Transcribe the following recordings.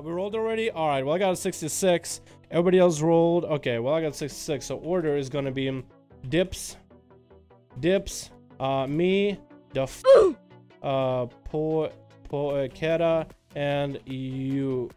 We rolled already. All right, well, I got a 66. Everybody else rolled. Okay, well, I got 66. So order is gonna be dips, me, the Poekera, and you,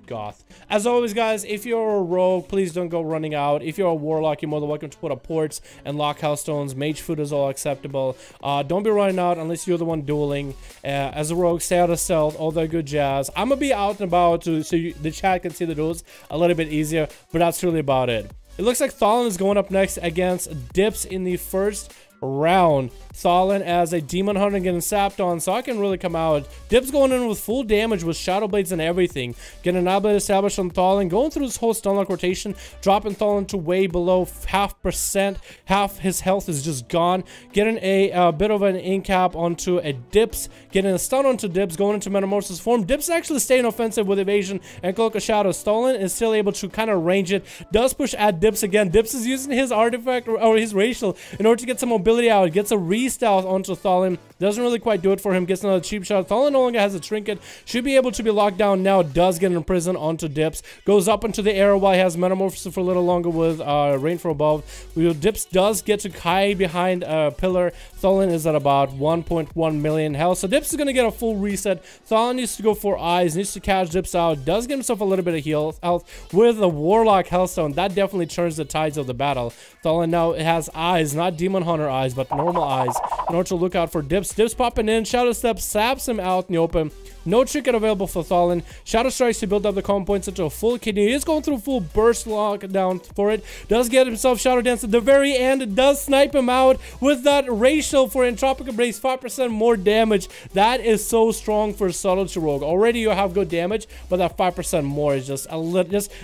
Goth. As always, guys, if you're a rogue, please don't go running out. If you're a warlock, you're more than welcome to put up ports and lock hellstones. Mage food is all acceptable. Don't be running out unless you're the one dueling. As a rogue, stay out of stealth, all that good jazz. I'm gonna be out and about so the chat can see the duels a little bit easier, but that's really about it. It looks like Thalin is going up next against Dips in the first round. Thalin as a demon hunter getting sapped on, so I can really come out. Dips going in with full damage with shadow blades and everything. Getting an outblade established on Thalin, going through this whole stunlock rotation, dropping Thalin to way below half%. Half his health is just gone. Getting a bit of an in-cap onto a Dips, getting a stun onto Dips, going into metamorphosis form. Dips actually staying offensive with evasion and cloak of shadow. Thalin is still able to kind of range it, does push at Dips again. Dips is using his artifact or his racial in order to get some mobility out. Gets a re-stealth onto Thalin. Doesn't really quite do it for him. Gets another cheap shot. Thalin no longer has a trinket. Should be able to be locked down now. Does get in prison onto Dips. Goes up into the air while he has metamorphosis for a little longer with rain for above. Dips does get to hide behind a pillar. Thalin is at about 1.1 million health. So Dips is going to get a full reset. Thalin needs to go for eyes. Needs to catch Dips out. Does get himself a little bit of health with a Warlock Hellstone. That definitely turns the tides of the battle. Thalin now has eyes. Not Demon Hunter eyes, but normal eyes. In order to look out for Dips. Dips popping in. Shadow Step saps him out in the open. No trinket available for Thalin. Shadow Strikes to build up the calm points into a full kidney. He is going through full burst lockdown for it. Does get himself Shadow Dance at the very end. It does snipe him out with that racial for Entropic Embrace. 5% more damage. That is so strong for Subtlety Rogue. Already you have good damage, but that 5% more is just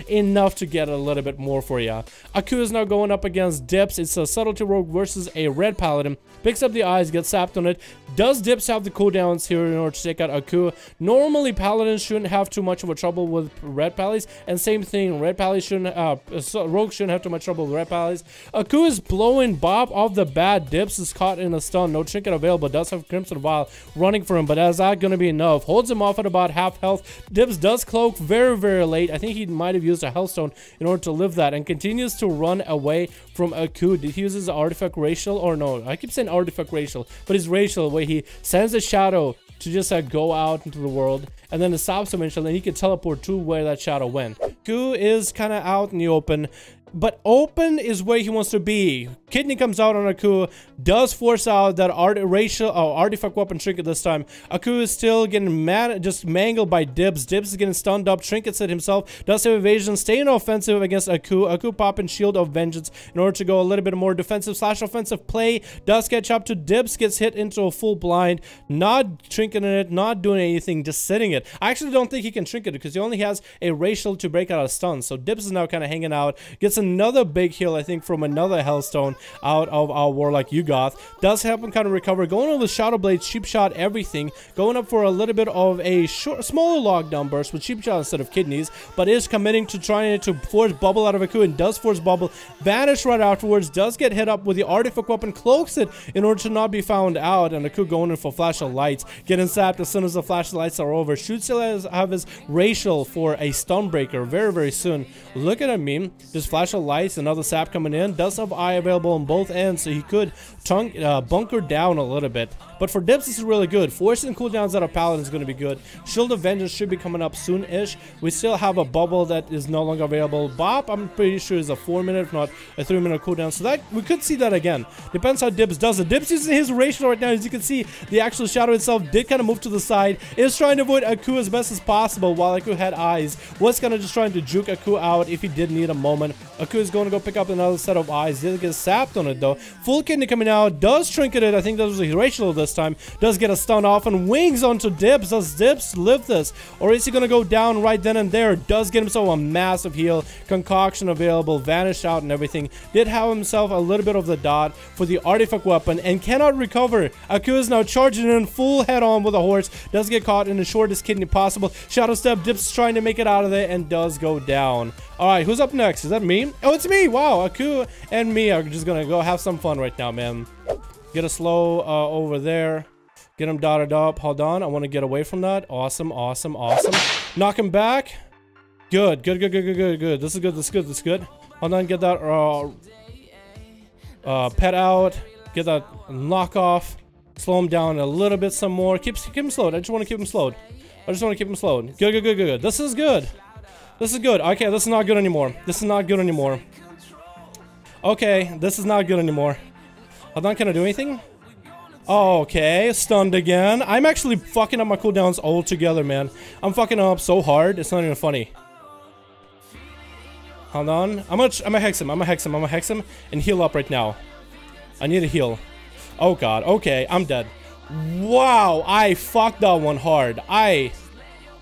enough to get a little bit more for you. Aku is now going up against Dips. It's a Subtlety Rogue versus a Red Paladin. Picks up the eyes, gets sapped on it. Does Dips have the cooldowns here in order to take out Aku? Normally, Paladins shouldn't have too much of a trouble with Red Pallies, and same thing, Red Pallies shouldn't, Rogues shouldn't have too much trouble with Red Pallies. Aku is blowing Bob off the bat. Dips is caught in a stun, no trinket available, does have Crimson Vial running for him, but that's not going to be enough. Holds him off at about half health. Dips does cloak very, very late. I think he might have used a Hellstone in order to live that, and continues to run away from Aku. Did he use his artifact racial, or no? I keep saying artifact racial, but his racial, where he sends a shadow to just go out into the world, and then it stops eventually, and he can teleport to where that shadow went. Ku is kind of out in the open, but open is where he wants to be. Kidney comes out on Aku, does force out that artifact weapon trinket this time. Aku is still getting just mangled by Dips. Dips is getting stunned up. Trinkets it himself. Does have evasion. Staying offensive against Aku. Aku popping Shield of Vengeance in order to go a little bit more defensive / offensive play. Does catch up to Dips. Gets hit into a full blind. Not trinketing it. Not doing anything. Just sitting it. I actually don't think he can trinket it because he only has a racial to break out a stun. So Dips is now kind of hanging out. Gets another big heal, I think, from another Hellstone out of our Warlock Yugoth. Does help him kind of recover. Going on with Shadow Blade, Cheap Shot, everything. Going up for a little bit of a smaller lockdown burst with Cheap Shot instead of kidneys, but is committing to trying to force Bubble out of Aku, and does force Bubble. Vanish right afterwards. Does get hit up with the artifact weapon. Cloaks it in order to not be found out, and Aku going in for Flash of Lights. Getting sapped as soon as the Flash of Lights are over. Should still have his racial for a Stunbreaker very, very soon. Look at him. This Flash of Lights, another sap coming in. Does have eye available on both ends, so he could bunker down a little bit. But for Dips, this is really good. Forcing cooldowns out of Paladin is going to be good. Shield of Vengeance should be coming up soon-ish. We still have a bubble that is no longer available. Bop, I'm pretty sure, is a 4-minute, if not a 3-minute cooldown. So that we could see that again. Depends how Dips does it. Dips using his racial right now. As you can see, the actual shadow itself did kind of move to the side. Is trying to avoid Aku as best as possible while Aku had eyes. Was kind of just trying to juke Aku out if he did need a moment. Aku is going to go pick up another set of eyes. Did get sapped on it though. Full kidney coming out. Does trinket it. I think that was a racial this time. Does get a stun off and wings onto Dips. Does Dips live this? Or is he going to go down right then and there? Does get himself a massive heal. Concoction available. Vanish out and everything. Did have himself a little bit of the dot for the artifact weapon and cannot recover. Aku is now charging in full head on with a horse. Does get caught in the shortest kidney possible. Shadow Step. Dips trying to make it out of there and does go down. Alright, who's up next? Is that me? Oh, it's me! Wow, Aku and me are just gonna go have some fun right now, man. Get a slow over there. Get him dotted up. Hold on. I want to get away from that. Awesome, awesome, awesome. Knock him back. Good, good, good, good, good, good, good. This is good, this is good, this is good. Hold on, get that pet out. Get that knock off. Slow him down a little bit some more. Keep him slowed. I just want to keep him slowed. I just want to keep him slowed. Good, good, good, good, good. This is good. This is good. Okay, this is not good anymore. This is not good anymore. Okay, this is not good anymore. Hold on, can I do anything? Okay, stunned again. I'm actually fucking up my cooldowns altogether, man. I'm fucking up so hard, it's not even funny. Hold on. I'm gonna hex him, I'm gonna hex him, I'm gonna hex him and heal up right now. I need a heal. Oh god, okay, I'm dead. Wow, I fucked that one hard.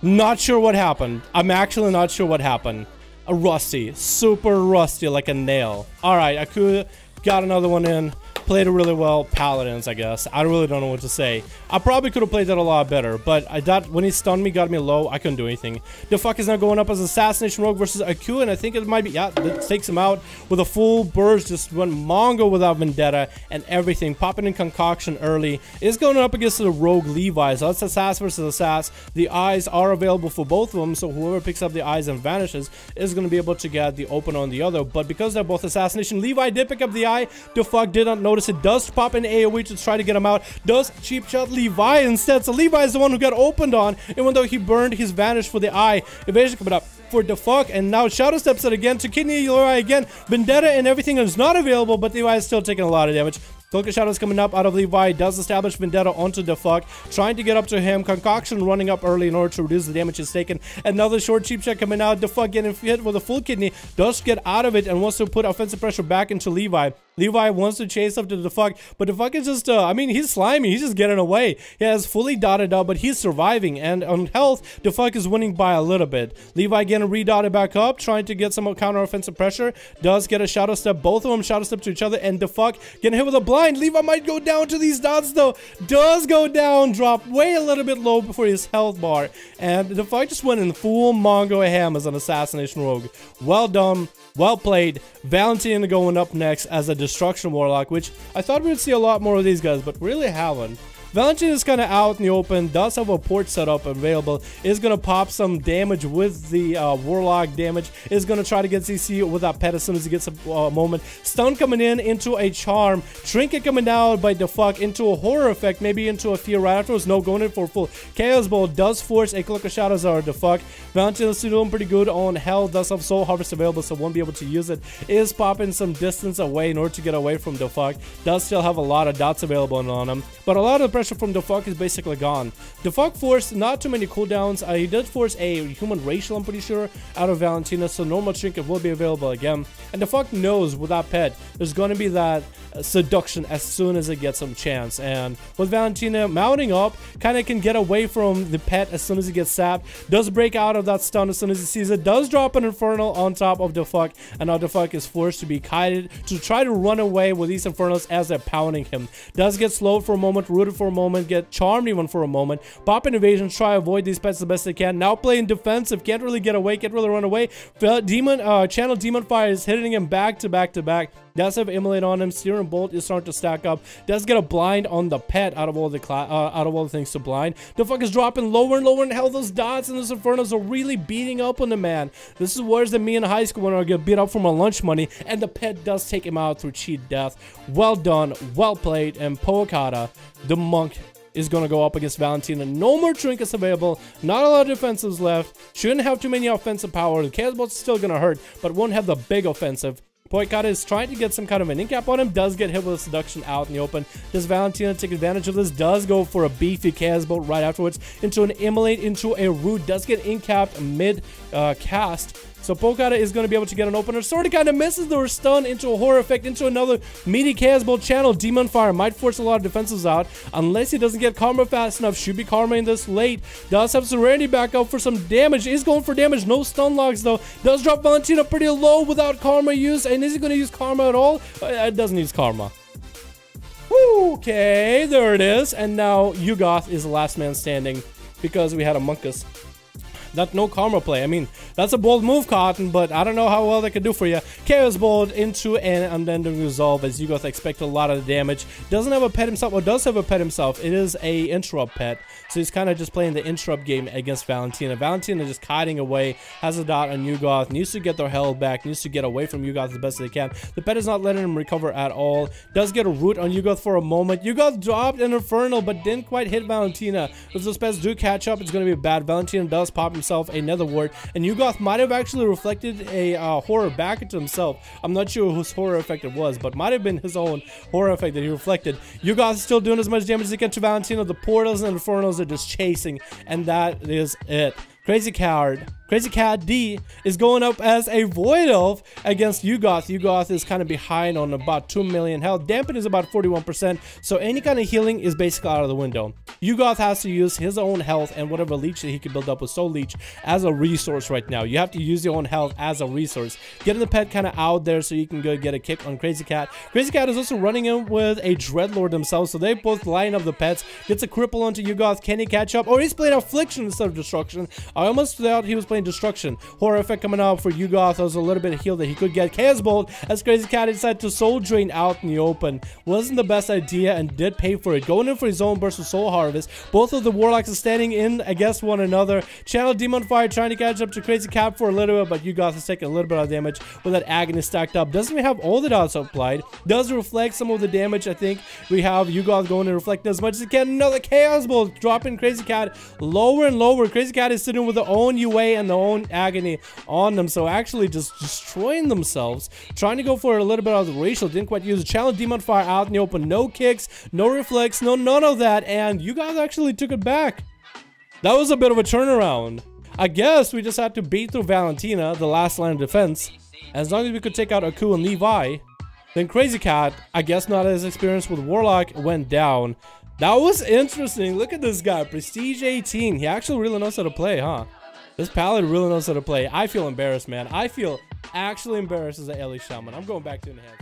Not sure what happened. I'm actually not sure what happened. A rusty, super rusty like a nail. Alright, I could got another one in. Played it really well. Paladins, I guess. I really don't know what to say. I probably could have played that a lot better, but when he stunned me, got me low, I couldn't do anything. The fuck is now going up as Assassination Rogue versus AQ, and I think it might be, yeah, that takes him out with a full burst. Just went Mongo without Vendetta and everything. Popping in Concoction early. Is going up against the Rogue Levi, so that's Assass versus Assass. The eyes are available for both of them, so whoever picks up the eyes and vanishes is going to be able to get the open on the other. But because they're both Assassination, Levi did pick up the eye. The fuck did not notice it. Does pop in AoE to try to get him out. Does cheap shot Levi instead. So Levi is the one who got opened on, even though he burned his vanish for the eye. Evasion coming up for the fuck, and now Shadow steps it again to kidney Levi again. Vendetta and everything is not available, but Levi is still taking a lot of damage. Cloak Shadows coming up out of Levi, does establish Vendetta onto the fuck, trying to get up to him. Concoction running up early in order to reduce the damage he's taken. Another short cheap shot coming out. The fuck getting hit with a full kidney, does get out of it and wants to put offensive pressure back into Levi. Levi wants to chase up to the fuck, but the fuck is just, I mean, he's slimy, he's just getting away. He has fully dotted up, but he's surviving, and on health, the fuck is winning by a little bit. Levi getting redotted back up, trying to get some counter offensive pressure, does get a shadow step, both of them shadow step to each other, and the fuck getting hit with a blind. Levi might go down to these dots though, does go down, drop way a little bit low before his health bar, and the fuck just went in full Mongo ham as an Assassination Rogue. Well done. Well played. Valentine going up next as a Destruction Warlock, which I thought we would see a lot more of these guys, but really haven't. Valentine is kind of out in the open, does have a port setup available, is going to pop some damage with the Warlock damage, is going to try to get CC with that pet as soon as he gets a moment. Stun coming in into a Charm, Trinket coming down by the fuck into a Horror effect, maybe into a Fear right afterwards. No, going in for full Chaos Bowl, does force a Cloak of Shadows or the fuck. Valentine is doing pretty good on health, does have Soul Harvest available, so won't be able to use it. Is popping some distance away in order to get away from the fuck. Does still have a lot of dots available on him, but a lot of the pressure from the fuck is basically gone. The fuck forced not too many cooldowns. He did force a human racial, I'm pretty sure, out of Valentina, so normal trinket will be available again. And the fuck knows with that pet, there's gonna be that seduction as soon as it gets some chance. And with Valentina mounting up, kind of can get away from the pet as soon as he gets sapped. Does break out of that stun as soon as he sees it. Does drop an Infernal on top of the fuck, and now the fuck is forced to be kited to try to run away with these Infernals as they're pounding him. Does get slowed for a moment, rooted for a moment, get charmed even for a moment. Pop in evasion, try to avoid these pets the best they can. Now playing defensive, can't really get away, can't really run away. Channel Demon Fire is hitting him back to back to back. Does have Immolate on him. Searing Bolt is starting to stack up. Does get a blind on the pet out of all the things to blind. The fuck is dropping lower and lower in health. Those dots and those Infernos are really beating up on the man. This is worse than me in high school when I get beat up for my lunch money, and the pet does take him out through cheat death. Well done, well played, and Poakata, the monk, is going to go up against Valentina. No more trinkets available, not a lot of defensives left, shouldn't have too many offensive power. The Chaos Bolt's still going to hurt, but won't have the big offensive. Poikata is trying to get some kind of an incap on him, does get hit with a seduction out in the open. Does Valentina take advantage of this? Does go for a beefy Chaos Bolt right afterwards into an Immolate, into a Root, does get incapped mid cast. So Poikata is going to be able to get an opener. Sort of kind of misses the stun into a Horror effect, into another meaty Chaos Bolt channel. Demon Fire might force a lot of defenses out, unless he doesn't get Karma fast enough. Should be Karma in this late. Does have Serenity back up for some damage. Is going for damage. No stun logs though. Does drop Valentina pretty low without Karma use. And is he going to use Karma at all? It doesn't use Karma. Woo, okay, there it is. And now Yugoth is the last man standing because we had a Monkus. That no karma play. I mean, that's a bold move, Cotton, but I don't know how well they could do for you. Chaos Bolt into an unending resolve, as you guys expect a lot of the damage. Doesn't have a pet himself, or does have a pet himself. It is a interrupt pet, so he's kind of just playing the interrupt game against Valentina. Valentina just kiting away, has a dot on Yugoth, needs to get their health back, needs to get away from Yugoth as best they can. The pet is not letting him recover at all. Does get a root on Yugoth for a moment. Yugoth dropped an Infernal, but didn't quite hit Valentina. If those pets do catch up, it's going to be bad. Valentina does pop himself a Nether Wart, and Yugoth might have actually reflected a horror back into himself. I'm not sure whose horror effect it was, but might have been his own horror effect that he reflected. Yugoth is still doing as much damage as he can to Valentina. The portals and Infernals are just chasing, and that is it. Crazy Cat D is going up as a Void Elf against Yugoth. Yugoth is kind of behind on about 2 million health. Dampen is about 41%, so any kind of healing is basically out of the window. Yugoth has to use his own health and whatever leech that he can build up with Soul Leech as a resource right now. You have to use your own health as a resource. Getting the pet kind of out there so you can go get a kick on Crazy Cat. Crazy Cat is also running in with a Dreadlord themselves, so they both line up the pets. Gets a cripple onto Yugoth. Can he catch up? Or he's playing Affliction instead of Destruction. I almost thought he was playing Destruction. Horror effect coming out for Yugoth. There was a little bit of heal that he could get. Chaos Bolt as Crazy Cat decided to Soul Drain out in the open. Wasn't the best idea and did pay for it. Going in for his own burst of Soul Harvest. Both of the Warlocks are standing in against one another. Channel Demon Fire trying to catch up to Crazy Cat for a little bit, but Yugoth is taking a little bit of damage with that Agony stacked up. Doesn't even have all the dots applied. Does reflect some of the damage. I think we have Yugoth going to reflect as much as he can. Another Chaos Bolt dropping Crazy Cat lower and lower. Crazy Cat is sitting with their own UA and their own Agony on them, so actually just destroying themselves, trying to go for a little bit of the racial. Didn't quite use a Channel Demon Fire out in the open. No kicks, no reflex, no none of that, and you guys actually took it back. That was a bit of a turnaround. I guess we just had to beat through Valentina, the last line of defense. As long as we could take out Aku and Levi, then Crazy Cat, I guess not as experienced with Warlock, went down. That was interesting. Look at this guy, Prestige 18. He actually really knows how to play, huh? This Paladin really knows how to play. I feel embarrassed, man. I feel actually embarrassed as an LA Shaman. I'm going back to the head.